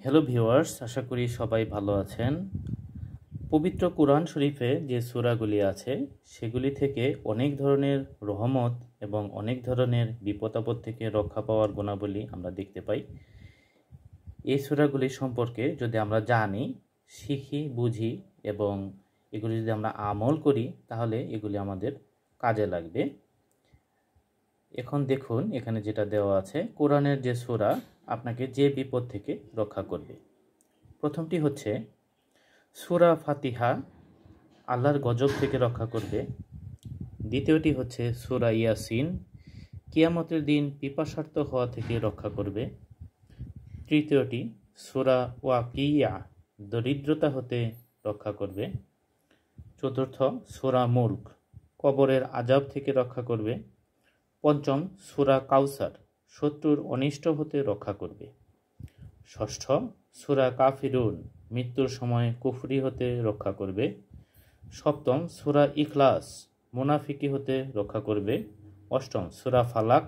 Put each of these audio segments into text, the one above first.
Hello viewers, আশা করি সবাই ভালো আছেন। পবিত্র কুরআন শরীফে যে সূরাগুলি আছে সেগুলি থেকে অনেক ধরনের রহমত এবং অনেক ধরনের বিপদ আপদ থেকে রক্ষা পাওয়ার গুণাবলী আমরা দেখতে পাই। এই সূরাগুলি সম্পর্কে যদি আমরা জানি, শিখি, বুঝি এবং এগুলি যদি আমরা আমল করি তাহলে এগুলি আমাদের কাজে লাগবে। এখন দেখুন এখানে যেটা দেওয়া আছে, কোরআনের যে সূরা আপনাকে যে বিপদ থেকে রক্ষা করবে। প্রথমটি হচ্ছে সূরা ফাতিহা, আল্লাহর গজব থেকে রক্ষা করবে। দ্বিতীয়টি হচ্ছে সূরা ইয়াসিন, কিয়ামতের দিন পিপাসার্ত হওয়া থেকে রক্ষা করবে। তৃতীয়টি সূরা ওয়াকিয়া, দরিদ্রতা হতে রক্ষা করবে। চতুর্থ সূরা মুলক, কবরের আযাব থেকে রক্ষা করবে। পঞ্চম সূরা কাউসার, শত্রুর অনিষ্ট হতে রক্ষা করবে। ষষ্ঠ সূরা কাফিরুন, মৃত্যুর সময় কুফরি হতে রক্ষা করবে। সপ্তম সূরা ইখলাস, মুনাফিকি হতে রক্ষা করবে। অষ্টম সূরা ফালাক,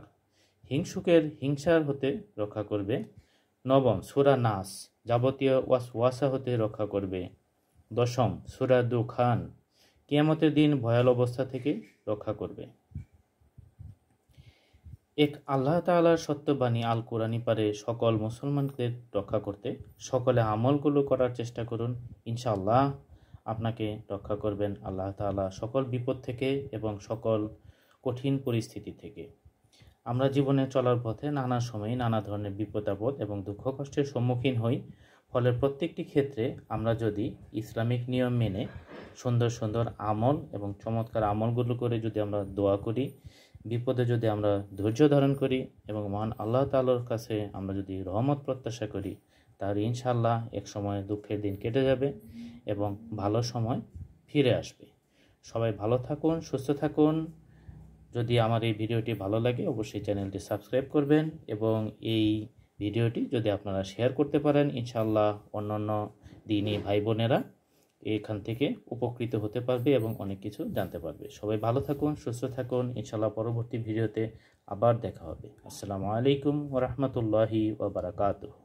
হিংসুকের হিংসার হতে রক্ষা করবে। নবম সূরা নাস, যাবতীয় ওয়াসওয়াসা হতে রক্ষা করবে। দশম সূরা দুখান, কিয়ামতের দিন ভয়াল অবস্থা থেকে রক্ষা করবে। এক আল্লাহ তাআলার সত্যবাণী আল কোরআনই পারে সকল মুসলমানকে রক্ষা করতে। সকলে আমলগুলো করার চেষ্টা করুন, ইনশাআল্লাহ আপনাকে রক্ষা করবেন আল্লাহ তাআলা সকল বিপদ থেকে এবং সকল কঠিন পরিস্থিতি থেকে। আমরা জীবনে চলার পথে নানা সময়ে নানা ধরনের বিপদ আপদ এবং দুঃখ কষ্টের সম্মুখীন হই। ফলে প্রত্যেকটি ক্ষেত্রে আমরা যদি ইসলামিক নিয়ম মেনে সুন্দর সুন্দর আমল এবং চমৎকার আমলগুলো করে যদি আমরা দোয়া করি, বিপদে যদি আমরা ধৈর্য ধারণ করি এবং মহান আল্লাহ তাআলার কাছে আমরা যদি রহমত প্রত্যাশা করি, তাহলে ইনশাআল্লাহ এক সময় দুঃখের দিন কেটে যাবে এবং ভালো সময় ফিরে আসবে। সবাই ভালো থাকুন, সুস্থ থাকুন। যদি আমার এই ভিডিওটি ভালো লাগে অবশ্যই চ্যানেলটি সাবস্ক্রাইব করবেন এবং এই ভিডিওটি যদি আপনারা শেয়ার করতে পারেন, ইনশাআল্লাহ অন্যান্য দ্বীনী ভাই বোনেরা এখান থেকে উপকৃত হতে পারবে এবং অনেক কিছু জানতে পারবে। সবাই ভালো থাকুন, সুস্থ থাকুন। ইনশাআল্লাহ পরবর্তী ভিডিওতে আবার দেখা হবে। আসসালামু আলাইকুম ওয়া রাহমাতুল্লাহি ওয়া বারাকাতুহু।